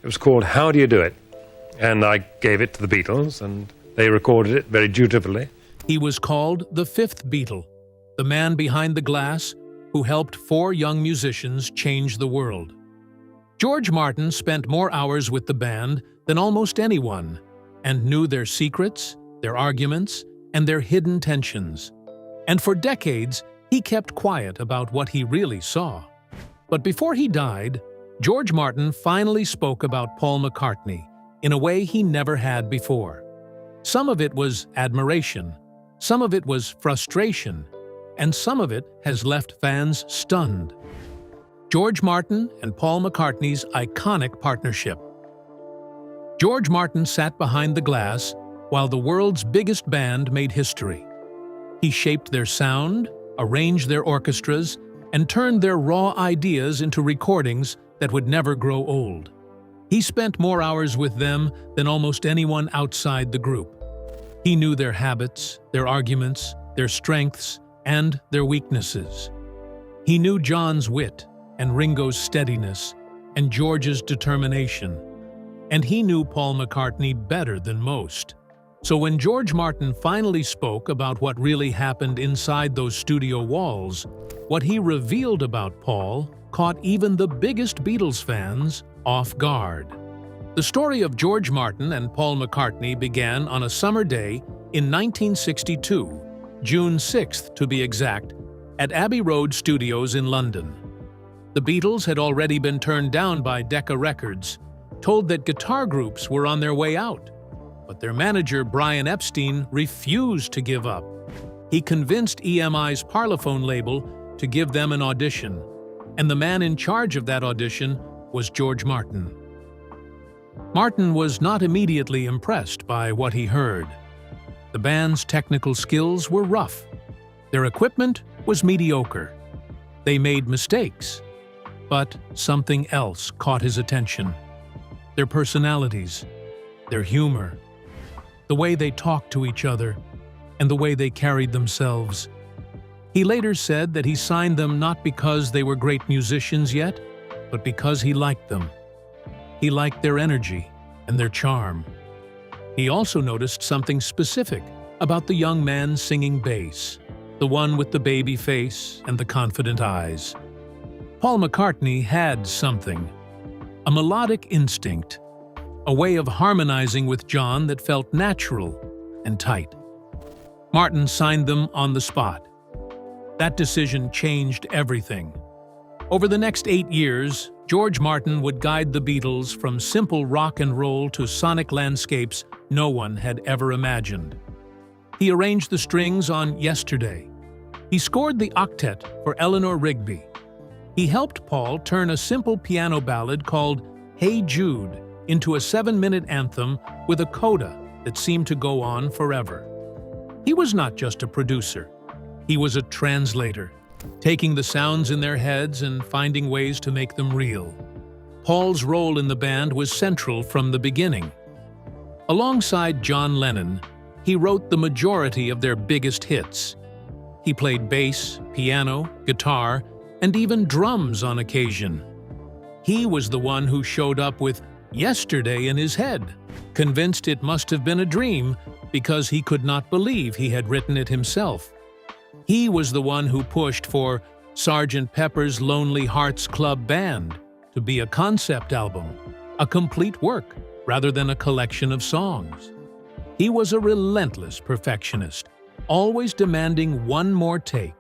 It was called How Do You Do It? And I gave it to the Beatles, and they recorded it very dutifully. He was called the fifth Beatle, the man behind the glass who helped 4 young musicians change the world. George Martin spent more hours with the band than almost anyone, and knew their secrets, their arguments, and their hidden tensions. And for decades, he kept quiet about what he really saw. But before he died, George Martin finally spoke about Paul McCartney in a way he never had before. Some of it was admiration, some of it was frustration, and some of it has left fans stunned. George Martin and Paul McCartney's iconic partnership. George Martin sat behind the glass while the world's biggest band made history. He shaped their sound, arranged their orchestras, and turned their raw ideas into recordings that would never grow old. He spent more hours with them than almost anyone outside the group. He knew their habits, their arguments, their strengths, and their weaknesses. He knew John's wit and Ringo's steadiness and George's determination. And he knew Paul McCartney better than most. So when George Martin finally spoke about what really happened inside those studio walls, what he revealed about Paul caught even the biggest Beatles fans off guard. The story of George Martin and Paul McCartney began on a summer day in 1962, June 6th to be exact, at Abbey Road Studios in London. The Beatles had already been turned down by Decca Records, told that guitar groups were on their way out. But their manager, Brian Epstein, refused to give up. He convinced EMI's Parlophone label to give them an audition, and the man in charge of that audition was George Martin. Martin was not immediately impressed by what he heard. The band's technical skills were rough. Their equipment was mediocre. They made mistakes. But something else caught his attention. Their personalities, their humor, the way they talked to each other, and the way they carried themselves. He later said that he signed them not because they were great musicians yet, but because he liked them. He liked their energy and their charm. He also noticed something specific about the young man singing bass, the one with the baby face and the confident eyes. Paul McCartney had something, a melodic instinct, a way of harmonizing with John that felt natural and tight. Martin signed them on the spot. That decision changed everything. Over the next 8 years, George Martin would guide the Beatles from simple rock and roll to sonic landscapes no one had ever imagined. He arranged the strings on Yesterday. He scored the octet for Eleanor Rigby. He helped Paul turn a simple piano ballad called Hey Jude into a 7-minute anthem with a coda that seemed to go on forever. He was not just a producer. He was a translator, taking the sounds in their heads and finding ways to make them real. Paul's role in the band was central from the beginning. Alongside John Lennon, he wrote the majority of their biggest hits. He played bass, piano, guitar, and even drums on occasion. He was the one who showed up with Yesterday in his head, convinced it must have been a dream because he could not believe he had written it himself. He was the one who pushed for Sgt. Pepper's Lonely Hearts Club Band to be a concept album, a complete work, rather than a collection of songs. He was a relentless perfectionist, always demanding one more take,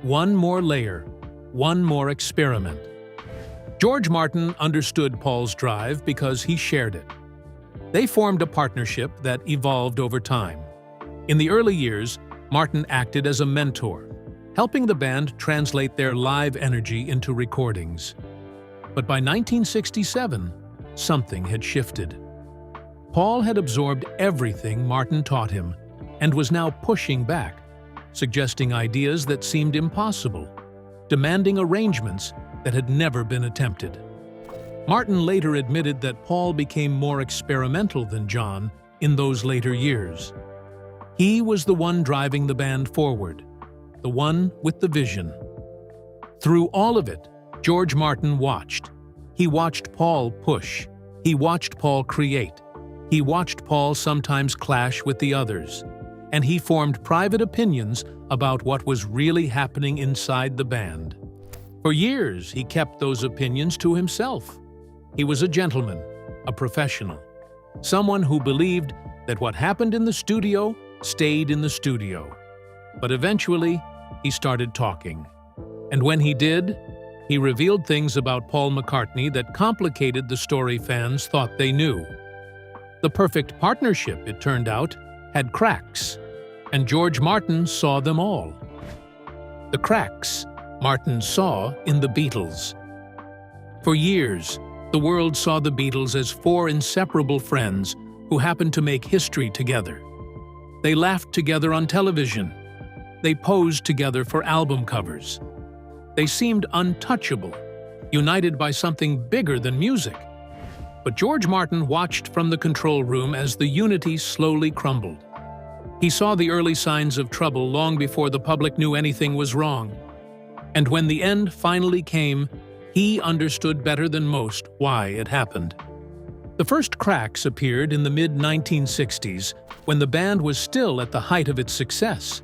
one more layer, one more experiment. George Martin understood Paul's drive because he shared it. They formed a partnership that evolved over time. In the early years, Martin acted as a mentor, helping the band translate their live energy into recordings. But by 1967, something had shifted. Paul had absorbed everything Martin taught him and was now pushing back, suggesting ideas that seemed impossible, demanding arrangements that had never been attempted. Martin later admitted that Paul became more experimental than John in those later years. He was the one driving the band forward, the one with the vision. Through all of it, George Martin watched. He watched Paul push. He watched Paul create. He watched Paul sometimes clash with the others. And he formed private opinions about what was really happening inside the band. For years, he kept those opinions to himself. He was a gentleman, a professional, someone who believed that what happened in the studio stayed in the studio. But eventually, he started talking. And when he did, he revealed things about Paul McCartney that complicated the story fans thought they knew. The perfect partnership, it turned out, had cracks, and George Martin saw them all. The cracks Martin saw in the Beatles. For years, the world saw the Beatles as four inseparable friends who happened to make history together. They laughed together on television. They posed together for album covers. They seemed untouchable, united by something bigger than music. But George Martin watched from the control room as the unity slowly crumbled. He saw the early signs of trouble long before the public knew anything was wrong. And when the end finally came, he understood better than most why it happened. The first cracks appeared in the mid-1960s, when the band was still at the height of its success.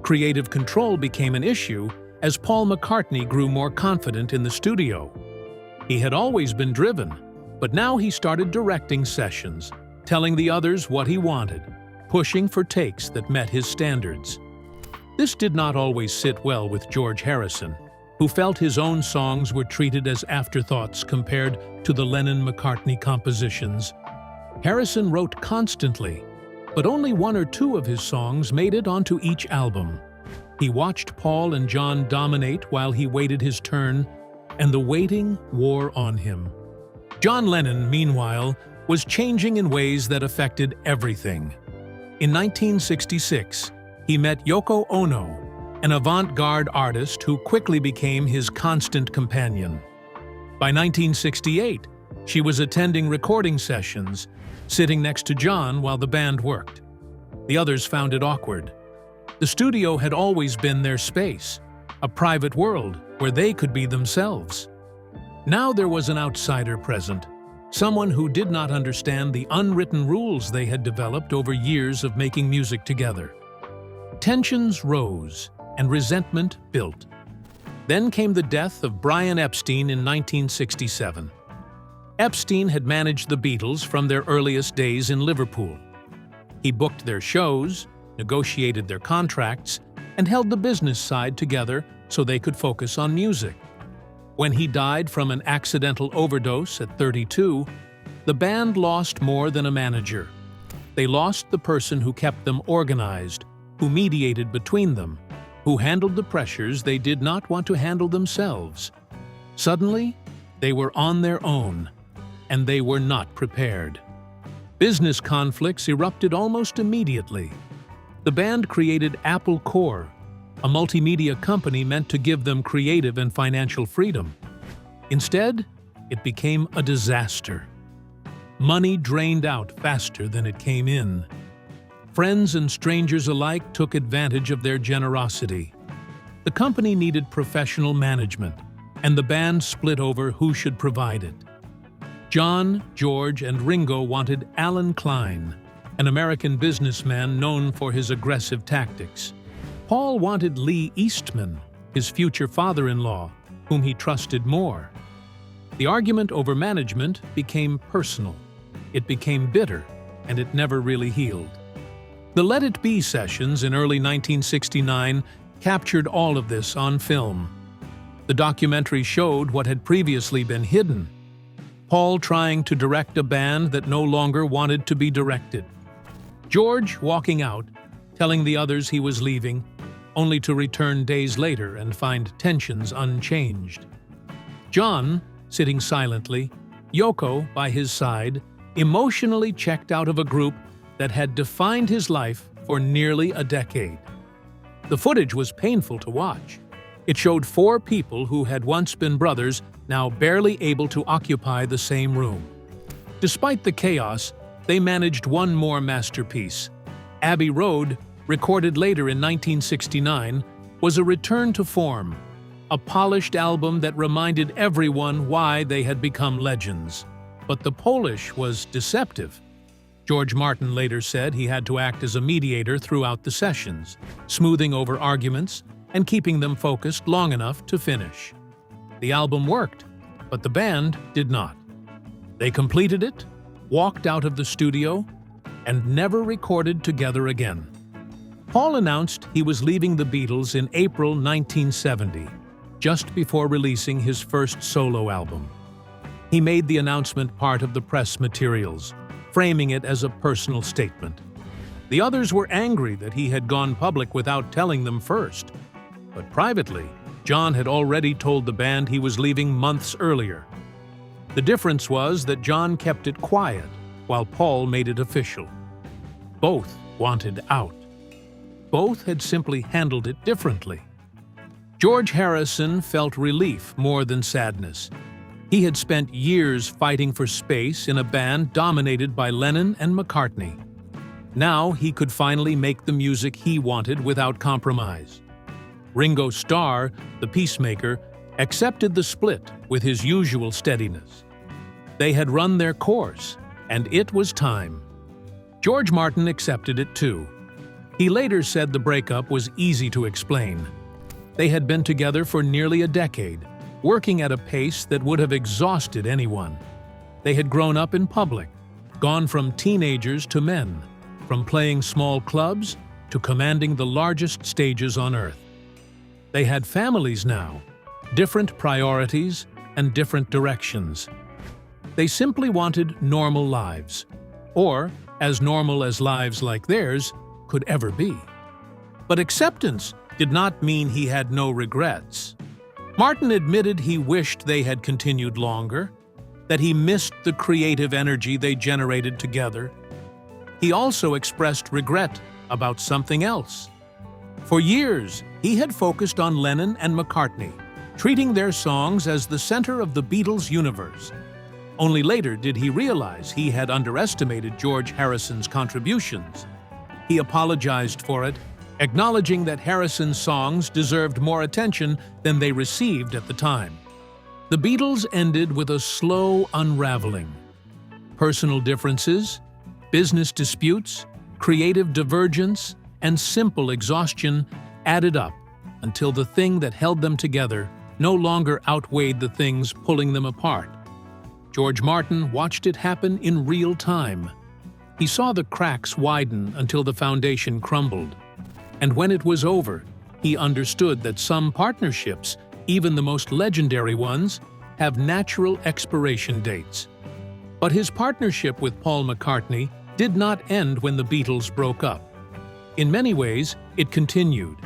Creative control became an issue as Paul McCartney grew more confident in the studio. He had always been driven, but now he started directing sessions, telling the others what he wanted, pushing for takes that met his standards. This did not always sit well with George Harrison, who felt his own songs were treated as afterthoughts compared to the Lennon-McCartney compositions. Harrison wrote constantly, but only one or two of his songs made it onto each album. He watched Paul and John dominate while he waited his turn, and the waiting wore on him. John Lennon, meanwhile, was changing in ways that affected everything. In 1966, he met Yoko Ono, an avant-garde artist who quickly became his constant companion. By 1968, she was attending recording sessions, sitting next to John while the band worked. The others found it awkward. The studio had always been their space, a private world where they could be themselves. Now there was an outsider present, someone who did not understand the unwritten rules they had developed over years of making music together. Tensions rose, and resentment built. Then came the death of Brian Epstein in 1967. Epstein had managed the Beatles from their earliest days in Liverpool. He booked their shows, negotiated their contracts, and held the business side together so they could focus on music. When he died from an accidental overdose at 32, the band lost more than a manager. They lost the person who kept them organized, who mediated between them, who handled the pressures they did not want to handle themselves. Suddenly, they were on their own, and they were not prepared. Business conflicts erupted almost immediately. The band created Apple Corps, a multimedia company meant to give them creative and financial freedom. Instead, it became a disaster. Money drained out faster than it came in. Friends and strangers alike took advantage of their generosity. The company needed professional management, and the band split over who should provide it. John, George, and Ringo wanted Alan Klein, an American businessman known for his aggressive tactics. Paul wanted Lee Eastman, his future father-in-law, whom he trusted more. The argument over management became personal. It became bitter, and it never really healed. The Let It Be sessions in early 1969 captured all of this on film. The documentary showed what had previously been hidden. Paul trying to direct a band that no longer wanted to be directed. George walking out, telling the others he was leaving, only to return days later and find tensions unchanged. John, sitting silently, Yoko by his side, emotionally checked out of a group that had defined his life for nearly a decade. The footage was painful to watch. It showed four people who had once been brothers now barely able to occupy the same room. Despite the chaos, they managed one more masterpiece. Abbey Road, recorded later in 1969, was a return to form, a polished album that reminded everyone why they had become legends. but the Polish was deceptive. George Martin later said he had to act as a mediator throughout the sessions, smoothing over arguments and keeping them focused long enough to finish. The album worked, but the band did not. They completed it, walked out of the studio, and never recorded together again. Paul announced he was leaving the Beatles in April 1970, just before releasing his first solo album. He made the announcement part of the press materials, framing it as a personal statement. The others were angry that he had gone public without telling them first. But privately, John had already told the band he was leaving months earlier. The difference was that John kept it quiet, while Paul made it official. Both wanted out. Both had simply handled it differently. George Harrison felt relief more than sadness. He had spent years fighting for space in a band dominated by Lennon and McCartney. Now he could finally make the music he wanted without compromise. Ringo Starr, the peacemaker, accepted the split with his usual steadiness. They had run their course, and it was time. George Martin accepted it too. He later said the breakup was easy to explain. They had been together for nearly a decade, working at a pace that would have exhausted anyone. They had grown up in public, gone from teenagers to men, from playing small clubs to commanding the largest stages on earth. They had families now, different priorities and different directions. They simply wanted normal lives, or as normal as lives like theirs could ever be. But acceptance did not mean he had no regrets. Martin admitted he wished they had continued longer, that he missed the creative energy they generated together. He also expressed regret about something else. For years, he had focused on Lennon and McCartney, treating their songs as the center of the Beatles' universe. Only later did he realize he had underestimated George Harrison's contributions. He apologized for it, acknowledging that Harrison's songs deserved more attention than they received at the time. The Beatles ended with a slow unraveling. Personal differences, business disputes, creative divergence, and simple exhaustion added up until the thing that held them together no longer outweighed the things pulling them apart. George Martin watched it happen in real time. He saw the cracks widen until the foundation crumbled. And when it was over, he understood that some partnerships, even the most legendary ones, have natural expiration dates. But his partnership with Paul McCartney did not end when the Beatles broke up. In many ways, it continued,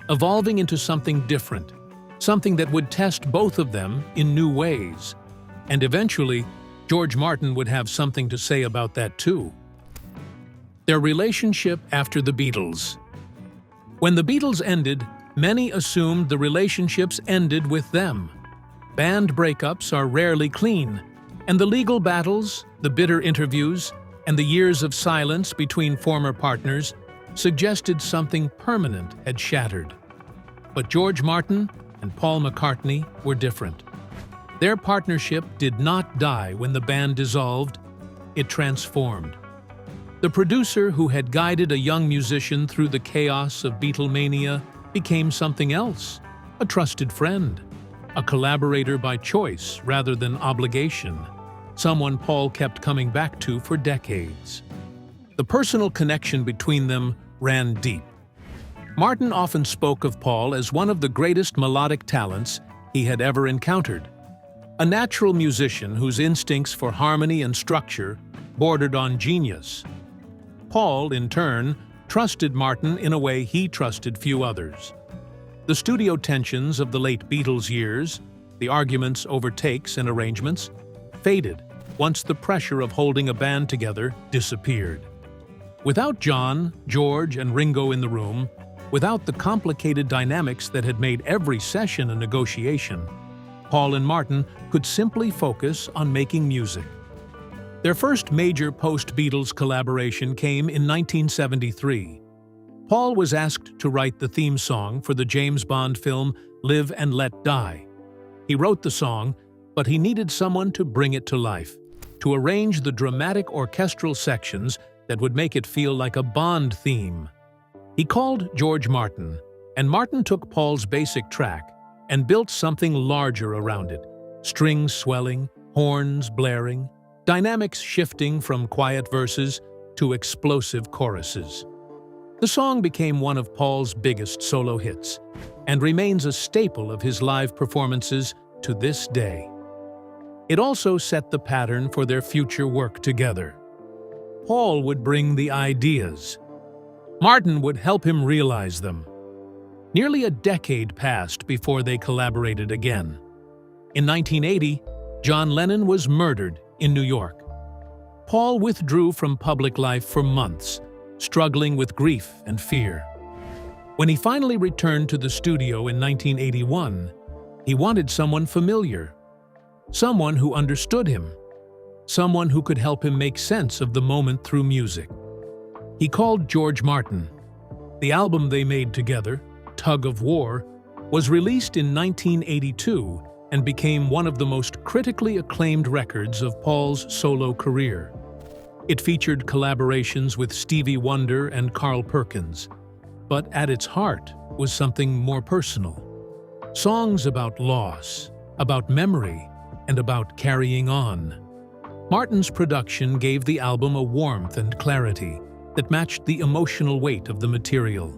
evolving into something different, something that would test both of them in new ways. And eventually, George Martin would have something to say about that too. Their relationship after the Beatles. When the Beatles ended, many assumed the relationships ended with them. Band breakups are rarely clean, and the legal battles, the bitter interviews, and the years of silence between former partners suggested something permanent had shattered. But George Martin and Paul McCartney were different. Their partnership did not die when the band dissolved, it transformed. The producer who had guided a young musician through the chaos of Beatlemania became something else, a trusted friend, a collaborator by choice rather than obligation, someone Paul kept coming back to for decades. The personal connection between them ran deep. Martin often spoke of Paul as one of the greatest melodic talents he had ever encountered, a natural musician whose instincts for harmony and structure bordered on genius. Paul, in turn, trusted Martin in a way he trusted few others. The studio tensions of the late Beatles years, the arguments over takes and arrangements, faded once the pressure of holding a band together disappeared. Without John, George, and Ringo in the room, without the complicated dynamics that had made every session a negotiation, Paul and Martin could simply focus on making music. Their first major post-Beatles collaboration came in 1973. Paul was asked to write the theme song for the James Bond film Live and Let Die. He wrote the song, but he needed someone to bring it to life. to arrange the dramatic orchestral sections that would make it feel like a Bond theme. He called George Martin, and Martin took Paul's basic track and built something larger around it, strings swelling, horns blaring, dynamics shifting from quiet verses to explosive choruses. The song became one of Paul's biggest solo hits and remains a staple of his live performances to this day. It also set the pattern for their future work together. Paul would bring the ideas. Martin would help him realize them. Nearly a decade passed before they collaborated again. In 1980, John Lennon was murdered in New York. Paul withdrew from public life for months, struggling with grief and fear. When he finally returned to the studio in 1981, he wanted someone familiar, someone who understood him, someone who could help him make sense of the moment through music. He called George Martin. The album they made together, Tug of War, was released in 1982 and became one of the most critically acclaimed records of Paul's solo career. It featured collaborations with Stevie Wonder and Carl Perkins, but at its heart was something more personal. Songs about loss, about memory, and about carrying on. Martin's production gave the album a warmth and clarity that matched the emotional weight of the material.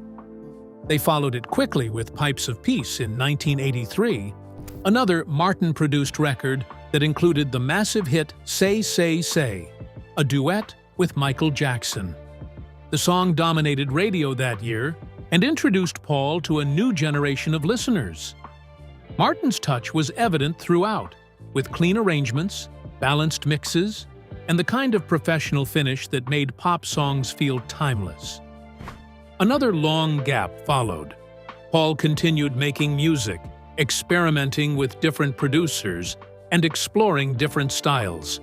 They followed it quickly with Pipes of Peace in 1983, another Martin-produced record that included the massive hit Say, Say, Say, a duet with Michael Jackson. The song dominated radio that year and introduced Paul to a new generation of listeners. Martin's touch was evident throughout, with clean arrangements, balanced mixes, and the kind of professional finish that made pop songs feel timeless. Another long gap followed. Paul continued making music, experimenting with different producers, and exploring different styles.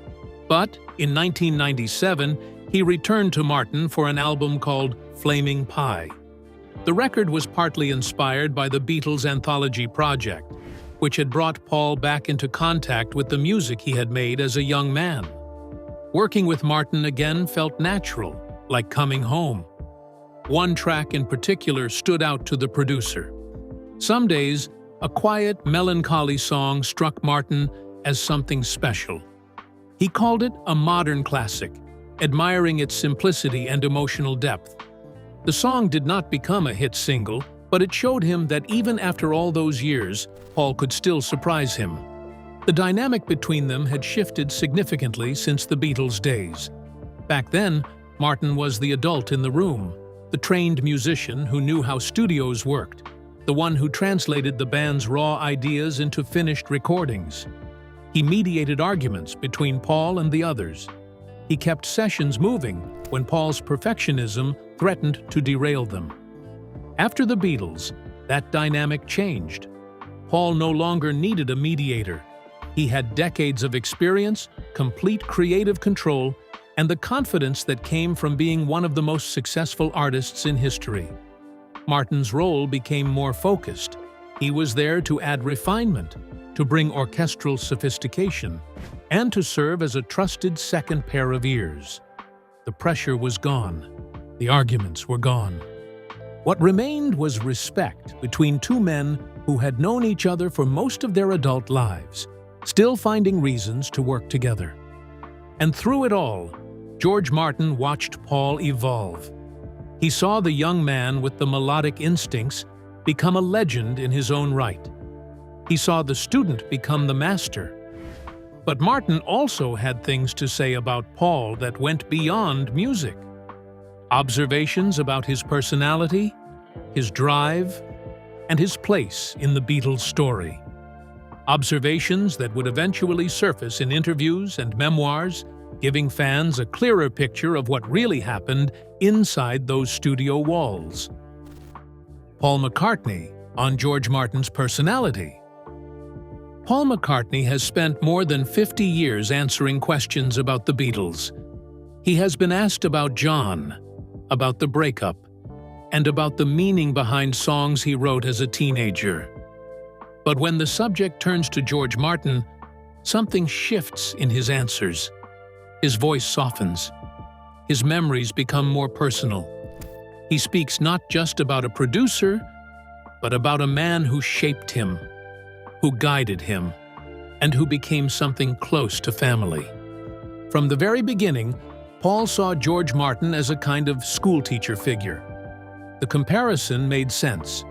But in 1997, he returned to Martin for an album called Flaming Pie. The record was partly inspired by the Beatles' anthology project, which had brought Paul back into contact with the music he had made as a young man. Working with Martin again felt natural, like coming home. One track in particular stood out to the producer. Some days, a quiet, melancholy song struck Martin as something special. He called it a modern classic, admiring its simplicity and emotional depth. The song did not become a hit single, but it showed him that even after all those years, Paul could still surprise him. The dynamic between them had shifted significantly since the Beatles' days. Back then, Martin was the adult in the room, the trained musician who knew how studios worked, the one who translated the band's raw ideas into finished recordings. He mediated arguments between Paul and the others. He kept sessions moving when Paul's perfectionism threatened to derail them. After the Beatles, that dynamic changed. Paul no longer needed a mediator. He had decades of experience, complete creative control, and the confidence that came from being one of the most successful artists in history. Martin's role became more focused. He was there to add refinement, to bring orchestral sophistication, and to serve as a trusted second pair of ears. The pressure was gone. The arguments were gone. What remained was respect between two men who had known each other for most of their adult lives, still finding reasons to work together. And through it all, George Martin watched Paul evolve. He saw the young man with the melodic instincts become a legend in his own right. He saw the student become the master. But Martin also had things to say about Paul that went beyond music. Observations about his personality, his drive, and his place in the Beatles' story. Observations that would eventually surface in interviews and memoirs, giving fans a clearer picture of what really happened inside those studio walls. Paul McCartney on George Martin's personality. Paul McCartney has spent more than 50 years answering questions about the Beatles. He has been asked about John, about the breakup, and about the meaning behind songs he wrote as a teenager. But when the subject turns to George Martin, something shifts in his answers. His voice softens. His memories become more personal. He speaks not just about a producer, but about a man who shaped him, who guided him, and who became something close to family. From the very beginning, Paul saw George Martin as a kind of schoolteacher figure. The comparison made sense.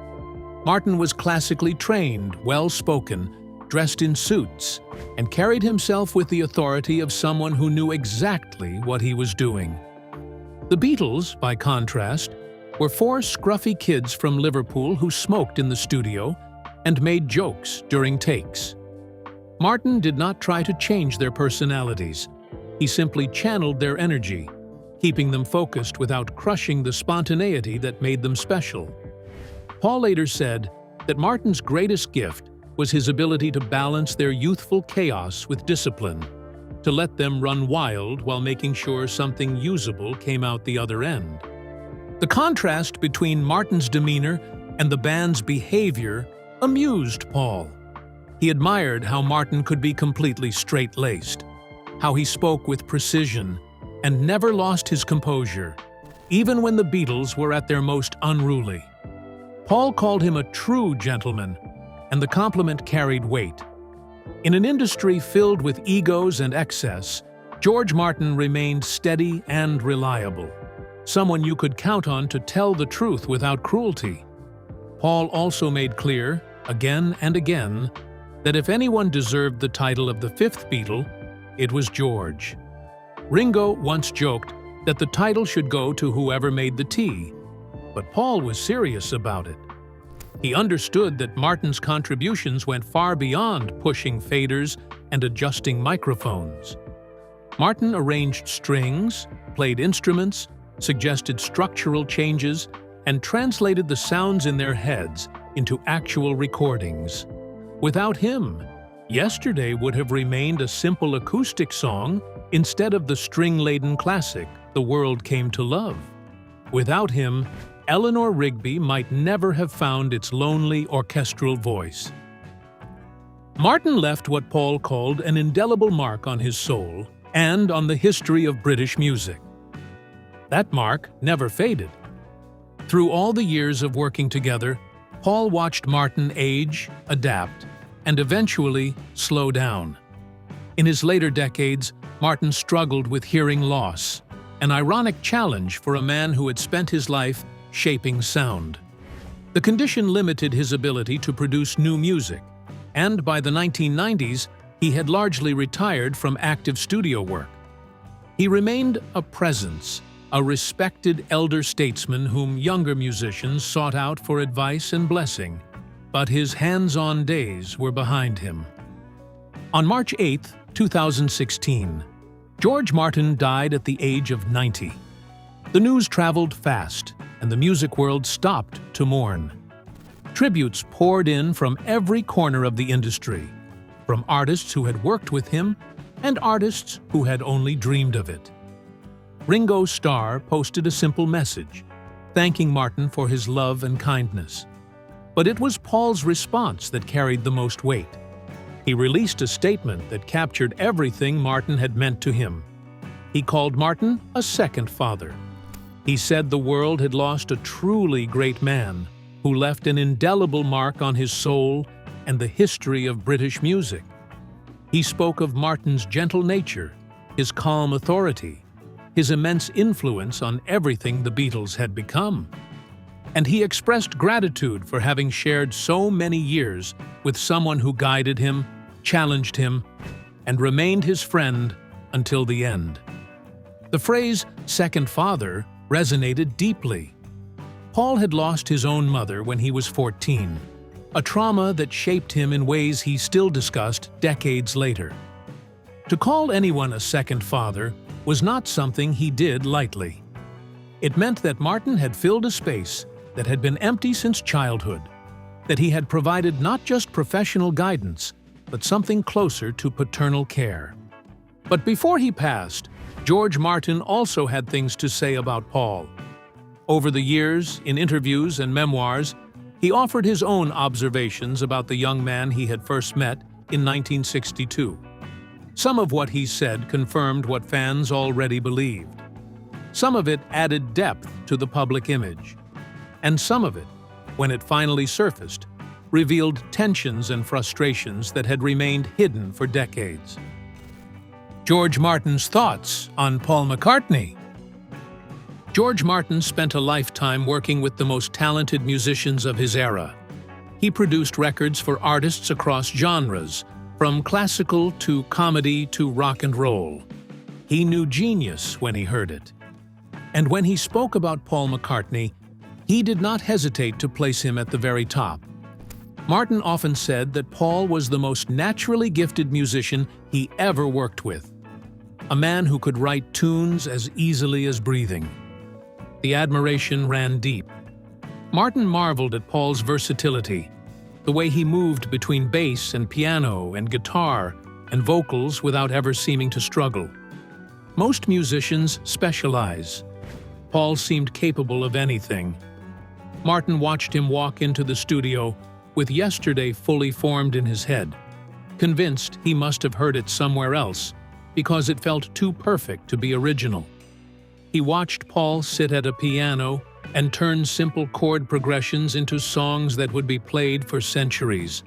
Martin was classically trained, well-spoken, dressed in suits, and carried himself with the authority of someone who knew exactly what he was doing. The Beatles, by contrast, were four scruffy kids from Liverpool who smoked in the studio and made jokes during takes. Martin did not try to change their personalities. He simply channeled their energy, keeping them focused without crushing the spontaneity that made them special. Paul later said that Martin's greatest gift was his ability to balance their youthful chaos with discipline, to let them run wild while making sure something usable came out the other end. The contrast between Martin's demeanor and the band's behavior amused Paul. He admired how Martin could be completely straight-laced, how he spoke with precision and never lost his composure, even when the Beatles were at their most unruly. Paul called him a true gentleman, and the compliment carried weight. In an industry filled with egos and excess, George Martin remained steady and reliable, someone you could count on to tell the truth without cruelty. Paul also made clear, again and again, that if anyone deserved the title of the fifth Beatle, it was George. Ringo once joked that the title should go to whoever made the tea, but Paul was serious about it. He understood that Martin's contributions went far beyond pushing faders and adjusting microphones. Martin arranged strings, played instruments, suggested structural changes, and translated the sounds in their heads into actual recordings. Without him, Yesterday would have remained a simple acoustic song instead of the string-laden classic the world came to love. Without him, Eleanor Rigby might never have found its lonely orchestral voice. Martin left what Paul called an indelible mark on his soul and on the history of British music. That mark never faded. Through all the years of working together, Paul watched Martin age, adapt, and eventually slow down. In his later decades, Martin struggled with hearing loss, an ironic challenge for a man who had spent his life shaping sound. The condition limited his ability to produce new music, and by the 1990s, he had largely retired from active studio work. He remained a presence, a respected elder statesman whom younger musicians sought out for advice and blessing, but his hands-on days were behind him. On March 8, 2016, George Martin died at the age of 90. The news traveled fast, and the music world stopped to mourn. Tributes poured in from every corner of the industry, from artists who had worked with him and artists who had only dreamed of it. Ringo Starr posted a simple message, thanking Martin for his love and kindness. But it was Paul's response that carried the most weight. He released a statement that captured everything Martin had meant to him. He called Martin a second father. He said the world had lost a truly great man who left an indelible mark on his soul and the history of British music. He spoke of Martin's gentle nature, his calm authority, his immense influence on everything the Beatles had become. And he expressed gratitude for having shared so many years with someone who guided him, challenged him, and remained his friend until the end. The phrase "second father" resonated deeply. Paul had lost his own mother when he was 14, a trauma that shaped him in ways he still discussed decades later. To call anyone a second father was not something he did lightly. It meant that Martin had filled a space that had been empty since childhood, that he had provided not just professional guidance, but something closer to paternal care. But before he passed, George Martin also had things to say about Paul. Over the years, in interviews and memoirs, he offered his own observations about the young man he had first met in 1962. Some of what he said confirmed what fans already believed. Some of it added depth to the public image. And some of it, when it finally surfaced, revealed tensions and frustrations that had remained hidden for decades. George Martin's thoughts on Paul McCartney. George Martin spent a lifetime working with the most talented musicians of his era. He produced records for artists across genres, from classical to comedy to rock and roll. He knew genius when he heard it. And when he spoke about Paul McCartney, he did not hesitate to place him at the very top. Martin often said that Paul was the most naturally gifted musician he ever worked with, a man who could write tunes as easily as breathing. The admiration ran deep. Martin marveled at Paul's versatility, the way he moved between bass and piano and guitar and vocals without ever seeming to struggle. Most musicians specialize. Paul seemed capable of anything. Martin watched him walk into the studio with yesterday fully formed in his head, convinced he must have heard it somewhere else because it felt too perfect to be original. He watched Paul sit at a piano and turn simple chord progressions into songs that would be played for centuries.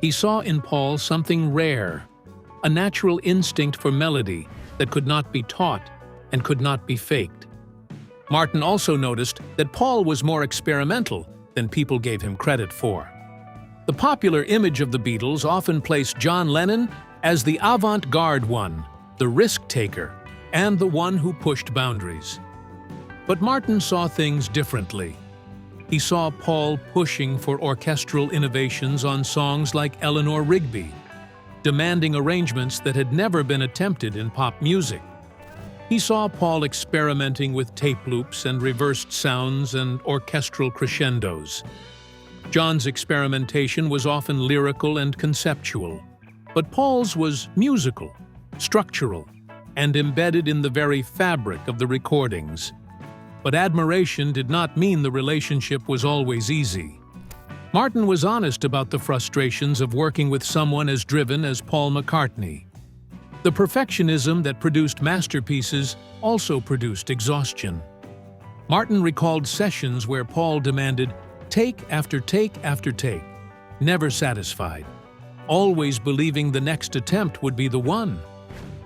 He saw in Paul something rare, a natural instinct for melody that could not be taught and could not be faked. Martin also noticed that Paul was more experimental than people gave him credit for. The popular image of the Beatles often placed John Lennon as the avant-garde one, the risk-taker, and the one who pushed boundaries. But Martin saw things differently. He saw Paul pushing for orchestral innovations on songs like Eleanor Rigby, demanding arrangements that had never been attempted in pop music. He saw Paul experimenting with tape loops and reversed sounds and orchestral crescendos. John's experimentation was often lyrical and conceptual, but Paul's was musical, structural, and embedded in the very fabric of the recordings. But admiration did not mean the relationship was always easy. Martin was honest about the frustrations of working with someone as driven as Paul McCartney. The perfectionism that produced masterpieces also produced exhaustion. Martin recalled sessions where Paul demanded take after take after take, never satisfied, always believing the next attempt would be the one.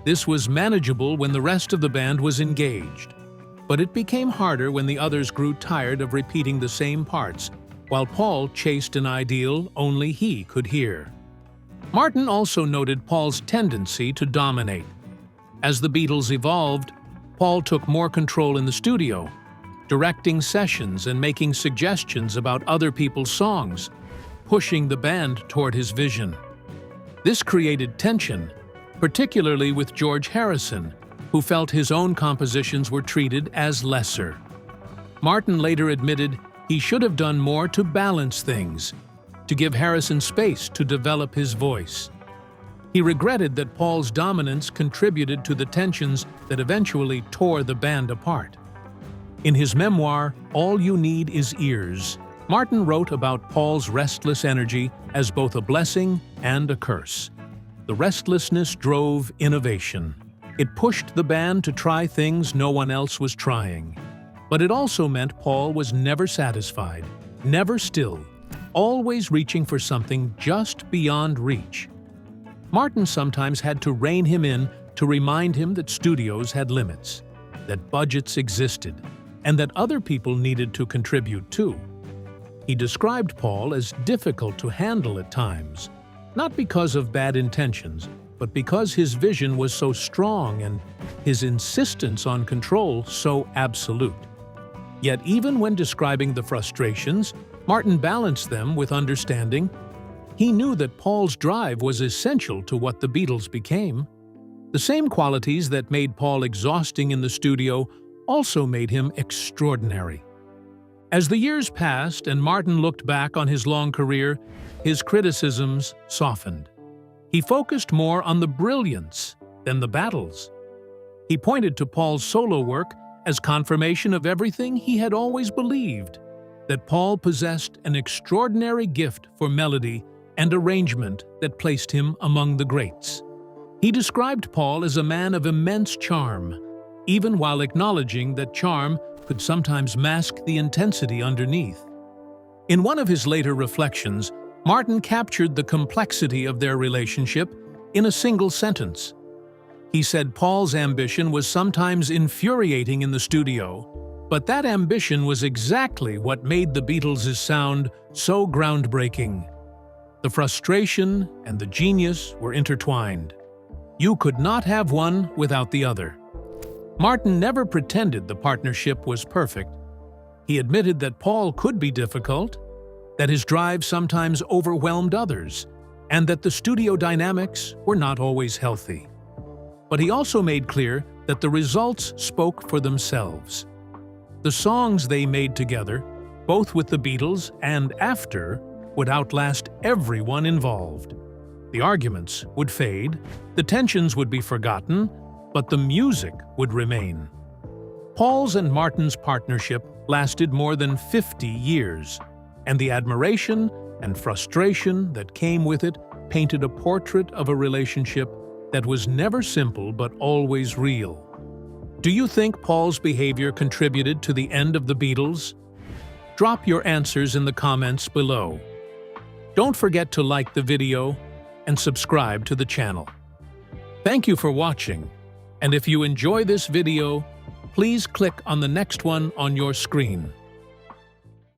This was manageable when the rest of the band was engaged, but it became harder when the others grew tired of repeating the same parts, while Paul chased an ideal only he could hear. Martin also noted Paul's tendency to dominate. As the Beatles evolved, Paul took more control in the studio, directing sessions and making suggestions about other people's songs, pushing the band toward his vision. This created tension, particularly with George Harrison, who felt his own compositions were treated as lesser. Martin later admitted he should have done more to balance things, to give Harrison space to develop his voice. He regretted that Paul's dominance contributed to the tensions that eventually tore the band apart. In his memoir, All You Need Is Ears, Martin wrote about Paul's restless energy as both a blessing and a curse. The restlessness drove innovation. It pushed the band to try things no one else was trying. But it also meant Paul was never satisfied, never still, always reaching for something just beyond reach. Martin sometimes had to rein him in to remind him that studios had limits, that budgets existed, and that other people needed to contribute too. He described Paul as difficult to handle at times, not because of bad intentions, but because his vision was so strong and his insistence on control so absolute. Yet even when describing the frustrations, Martin balanced them with understanding. He knew that Paul's drive was essential to what the Beatles became. The same qualities that made Paul exhausting in the studio also made him extraordinary. As the years passed and Martin looked back on his long career, his criticisms softened. He focused more on the brilliance than the battles. He pointed to Paul's solo work as confirmation of everything he had always believed, that Paul possessed an extraordinary gift for melody and arrangement that placed him among the greats. He described Paul as a man of immense charm, even while acknowledging that charm could sometimes mask the intensity underneath. In one of his later reflections, Martin captured the complexity of their relationship in a single sentence. He said Paul's ambition was sometimes infuriating in the studio, but that ambition was exactly what made the Beatles' sound so groundbreaking. The frustration and the genius were intertwined. You could not have one without the other. Martin never pretended the partnership was perfect. He admitted that Paul could be difficult, that his drive sometimes overwhelmed others, and that the studio dynamics were not always healthy. But he also made clear that the results spoke for themselves. The songs they made together, both with the Beatles and after, would outlast everyone involved. The arguments would fade, the tensions would be forgotten, but the music would remain. Paul's and Martin's partnership lasted more than 50 years, and the admiration and frustration that came with it painted a portrait of a relationship that was never simple but always real. Do you think Paul's behavior contributed to the end of the Beatles? Drop your answers in the comments below. Don't forget to like the video and subscribe to the channel. Thank you for watching, and if you enjoy this video, please click on the next one on your screen.